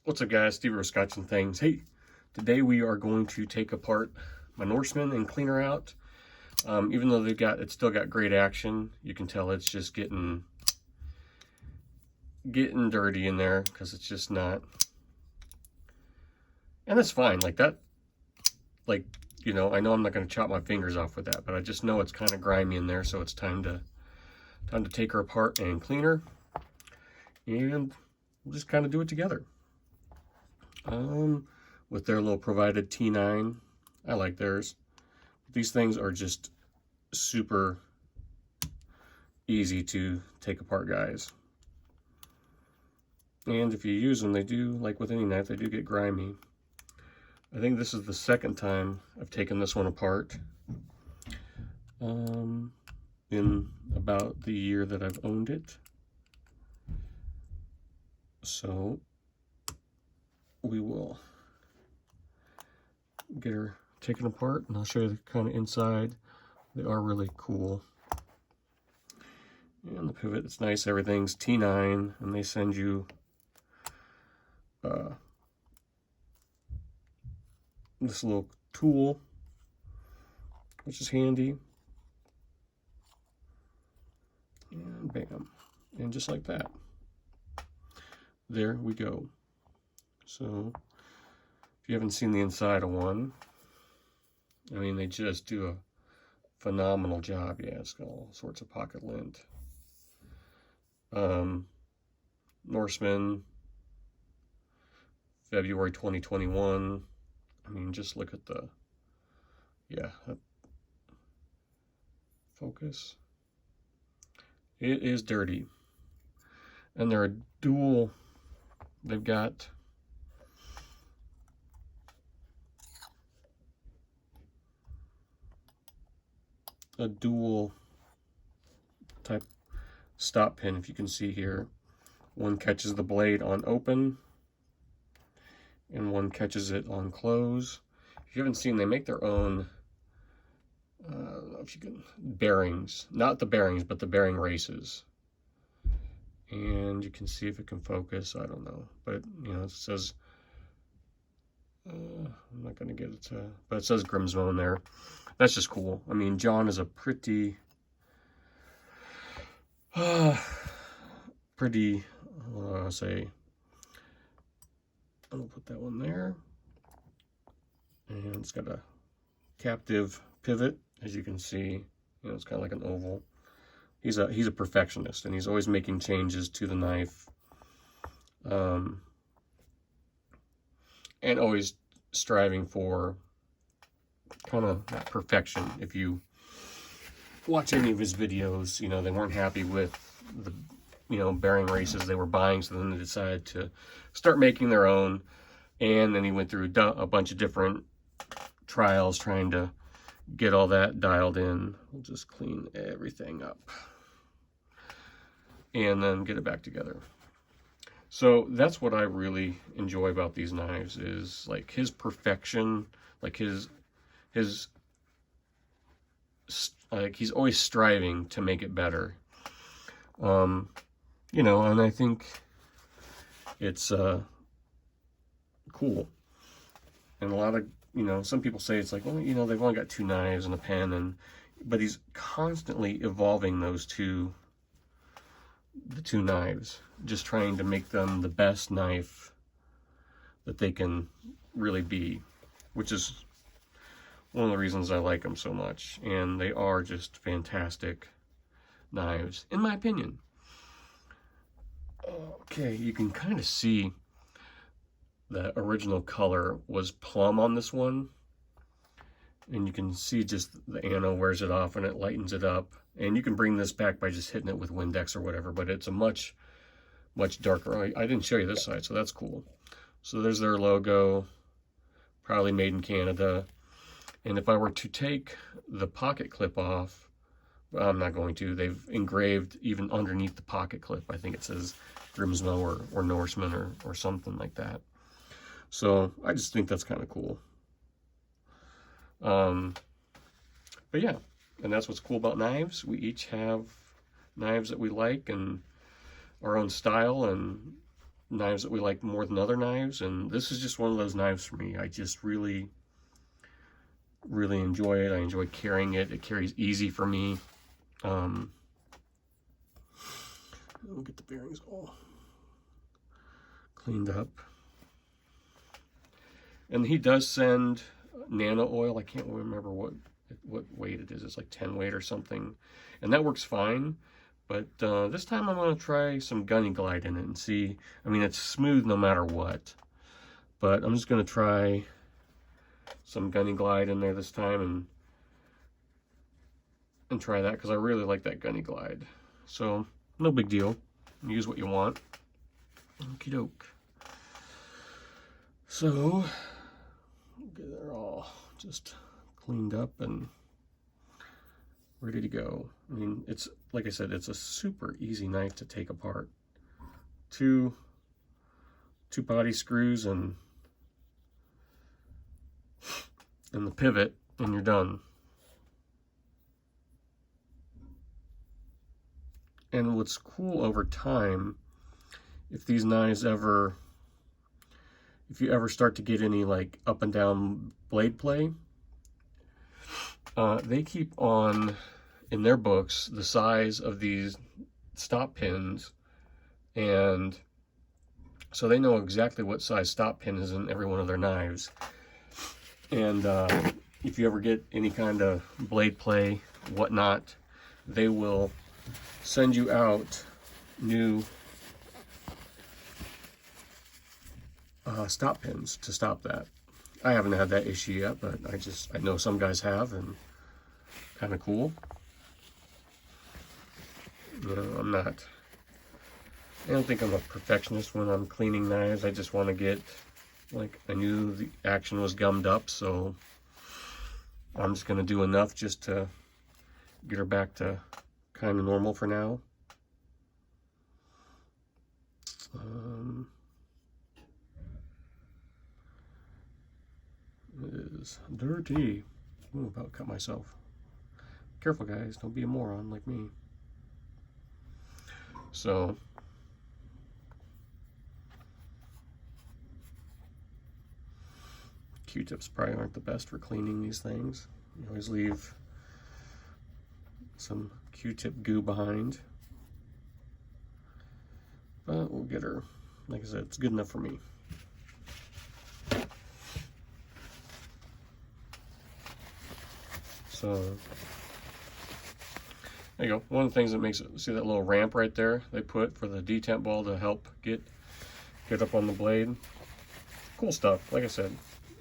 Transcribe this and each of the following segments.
What's up, guys? Steve or Scotch and Things. Hey, today we are going to take apart my Norseman and clean her out. Even though it's still got great action, you can tell it's just getting dirty in there because it's just not. And that's fine. Like that, like, you know, I know I'm not going to chop my fingers off with that, but I just know it's kind of grimy in there, so it's time to take her apart and clean her, and we'll just kind of do it together. With their little provided T9. I like theirs. These things are just super easy to take apart, guys. And if you use them, they do, like with any knife, they do get grimy. I think this is the second time I've taken this one apart. In about the year that I've owned it. So we will get her taken apart, and I'll show you the kind of inside. They are really cool. And the pivot, it's nice. Everything's T9, and they send you this little tool, which is handy. And bam. And just like that. There we go. So, if you haven't seen the inside of one, I mean, they just do a phenomenal job. Yeah, it's got all sorts of pocket lint. Norseman, February 2021. I mean, just look at the, yeah, focus. It is dirty. And they're a dual, they've got a dual type stop pin, if you can see here. One catches the blade on open and one catches it on close. If you haven't seen, they make their own I don't know if you can, bearings, not the bearings, but the bearing races. And you can see if it can focus, I don't know, but you know, it says I'm not going to get it to, but it says Grimsmo in there. That's just cool. I mean, John is a pretty, pretty, say, I'm going to put that one there. And it's got a captive pivot, as you can see. You know, it's kind of like an oval. He's a perfectionist, and he's always making changes to the knife. And always striving for kind of that perfection. If you watch any of his videos, you know, they weren't happy with the, you know, bearing races they were buying, so then they decided to start making their own. And then he went through a bunch of different trials trying to get all that dialed in. We'll just clean everything up and then get it back together. So that's what I really enjoy about these knives, is like his perfection, like his like he's always striving to make it better. You know, and I think it's cool. And a lot of, you know, some people say it's like, well, you know, they've only got two knives and a pen, but he's constantly evolving the two knives, just trying to make them the best knife that they can really be, which is one of the reasons I like them so much. And they are just fantastic knives, in my opinion. Okay, you can kind of see the original color was plum on this one, and you can see just the ano wears it off and it lightens it up. And you can bring this back by just hitting it with Windex or whatever, but it's a much darker. I didn't show you this side, so that's cool. So there's their logo, probably made in Canada. And if I were to take the pocket clip off, well, I'm not going to. They've engraved even underneath the pocket clip, I think it says Grimsmo or Norseman or something like that. So I just think that's kind of cool. But yeah, and that's what's cool about knives. We each have knives that we like and our own style, and knives that we like more than other knives, and this is just one of those knives for me. I just really enjoy it. I enjoy carrying it. It carries easy for me. We'll get the bearings all cleaned up. And he does send nano oil. I can't remember what weight it is. It's like 10 weight or something, and that works fine. But this time I'm going to try some Gunny Glide in it and see. I mean, it's smooth no matter what, but I'm just going to try some Gunny Glide in there this time and try that, because I really like that Gunny Glide. So no big deal. Use what you want. Okie doke. So they're all just cleaned up and ready to go. I mean, it's like I said, it's a super easy knife to take apart. Two body screws and the pivot, and you're done. And what's cool over time, if these knives ever, if you ever start to get any like up and down blade play, they keep on, in their books, the size of these stop pins, and so they know exactly what size stop pin is in every one of their knives. And if you ever get any kind of blade play, whatnot, they will send you out new stop pins to stop that. I haven't had that issue yet, but I know some guys have, and kind of cool. You know, I don't think I'm a perfectionist when I'm cleaning knives. I just want to get, like, I knew the action was gummed up, so I'm just going to do enough just to get her back to kind of normal for now. It is dirty. Ooh, about cut myself. Careful, guys, don't be a moron like me. So Q-tips probably aren't the best for cleaning these things. You always leave some Q-tip goo behind. But we'll get her. Like I said, it's good enough for me. So there you go. One of the things that makes it, see that little ramp right there they put for the detent ball to help get up on the blade. Cool stuff. Like I said,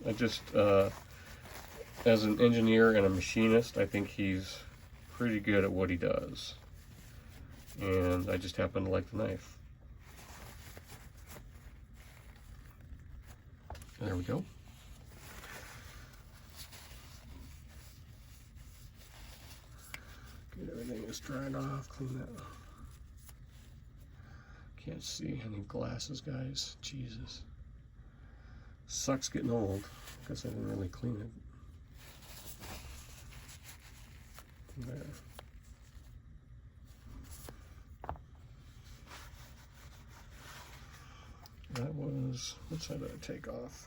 I just as an engineer and a machinist, I think he's pretty good at what he does, and I just happen to like the knife. There we go. Get everything is dried off, clean that. Can't see any glasses, guys. Jesus. Sucks getting old. Guess I didn't really clean it. There. That was, what side did I take off?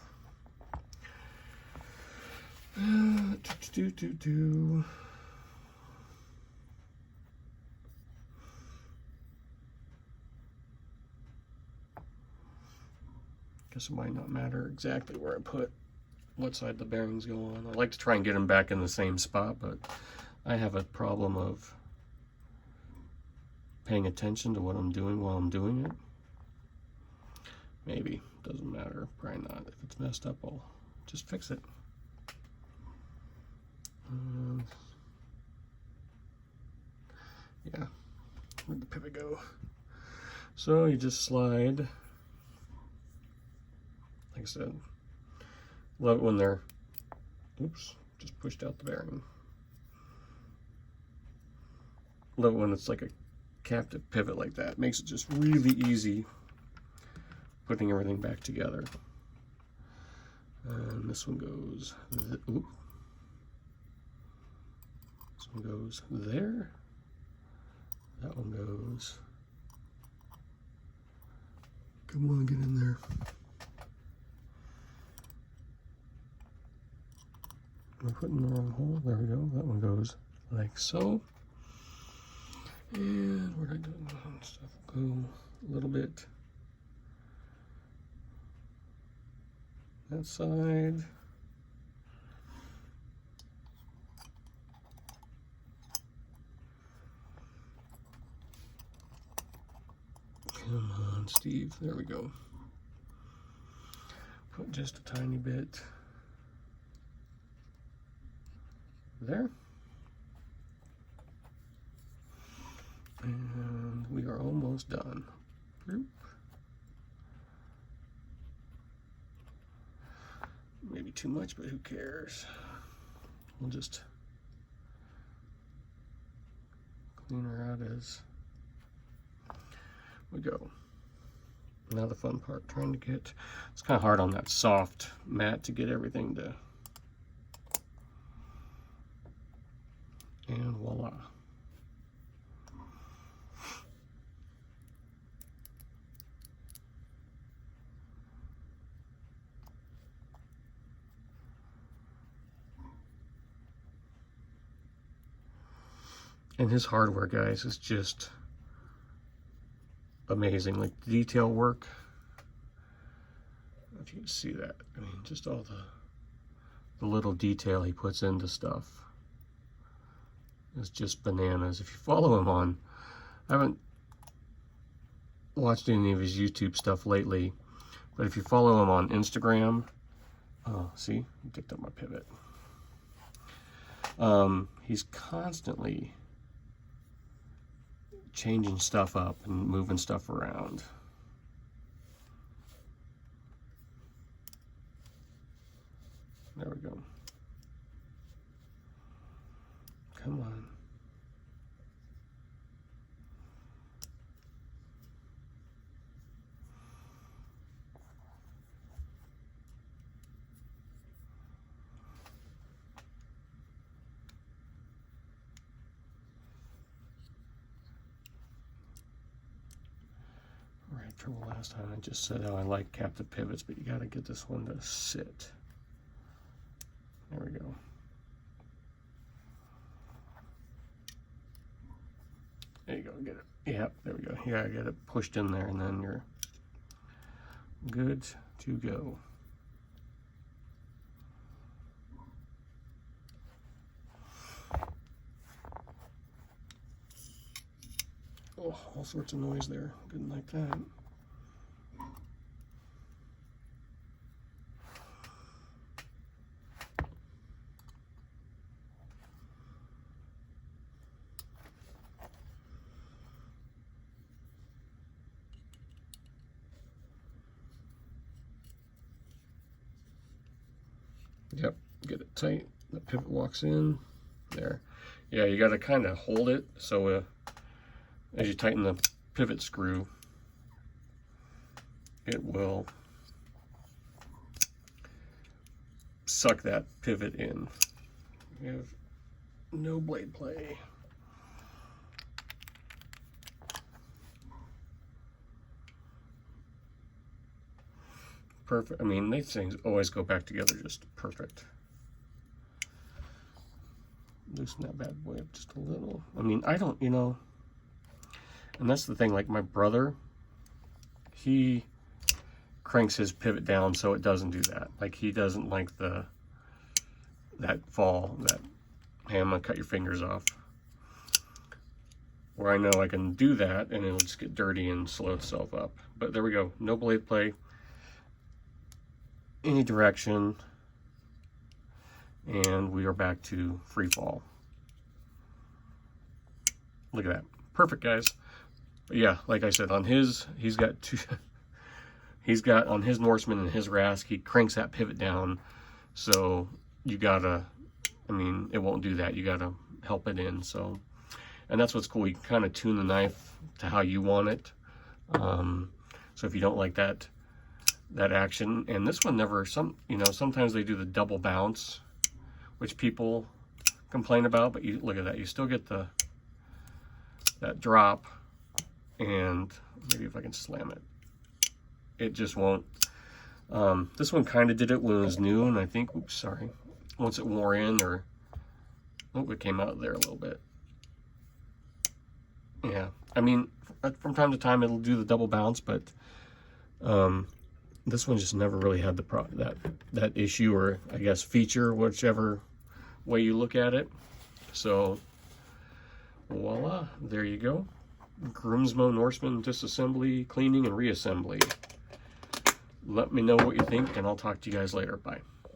Guess it might not matter exactly where I put what side the bearings go on. I like to try and get them back in the same spot, but I have a problem of paying attention to what I'm doing while I'm doing it. Maybe, doesn't matter, probably not. If it's messed up, I'll just fix it. Yeah, where'd the pivot go? So you just slide, like I said, love it when they're, oops, just pushed out the bearing. Love it when it's like a captive pivot like that. Makes it just really easy putting everything back together. And this one goes, oop. This one goes there. That one goes Come on, get in there. Am I putting the wrong hole? There we go. That one goes like so. And where did I go? Stuff go a little bit. That side. Come on, Steve. There we go. Put just a tiny bit there. And we are almost done. Bloop. Maybe too much, but who cares? We'll just clean her out as we go. Now the fun part, trying to get, it's kind of hard on that soft mat to get everything to, and voila. And his hardware, guys, is just amazing. Like the detail work, I don't know if you can see that. I mean, just all the little detail he puts into stuff is just bananas. If you follow him on, I haven't watched any of his YouTube stuff lately, but if you follow him on Instagram, oh, see, I dipped up my pivot. He's constantly changing stuff up and moving stuff around. There we go. Come on. Trouble last time I just said how I like captive pivots, but you got to get this one to sit. There we go. There you go, get it. Yep, there we go. You gotta get it pushed in there and then you're good to go. Oh, all sorts of noise there. Didn't like that. Yep, get it tight. The pivot walks in there. Yeah, you got to kind of hold it so as you tighten the pivot screw, it will suck that pivot in. We have no blade play. Perfect. I mean, these things always go back together just perfect. Loosen that bad boy up just a little. I mean, I don't, you know, and that's the thing, like my brother, he cranks his pivot down so it doesn't do that. Like he doesn't like that fall, that, hey, I'm gonna cut your fingers off. Where I know I can do that and it'll just get dirty and slow itself up. But there we go, no blade play. Any direction, and we are back to free fall. Look at that, perfect, guys. But yeah, like I said, on his, he's got on his Norseman and his Rask, he cranks that pivot down, so you gotta, I mean, it won't do that. You gotta help it in. So, and that's what's cool. You can kind of tune the knife to how you want it. So if you don't like that action, and this one never, you know, sometimes they do the double bounce, which people complain about, but you look at that, you still get that drop, and maybe if I can slam it, it just won't. This one kind of did it when it was new, and I think, oops, sorry, once it wore in, or, oh, it came out there a little bit. Yeah, I mean, from time to time it'll do the double bounce, but this one just never really had that issue, or I guess feature, whichever way you look at it. So voila, there you go. Grimsmo Norseman disassembly, cleaning, and reassembly. Let me know what you think, and I'll talk to you guys later. Bye.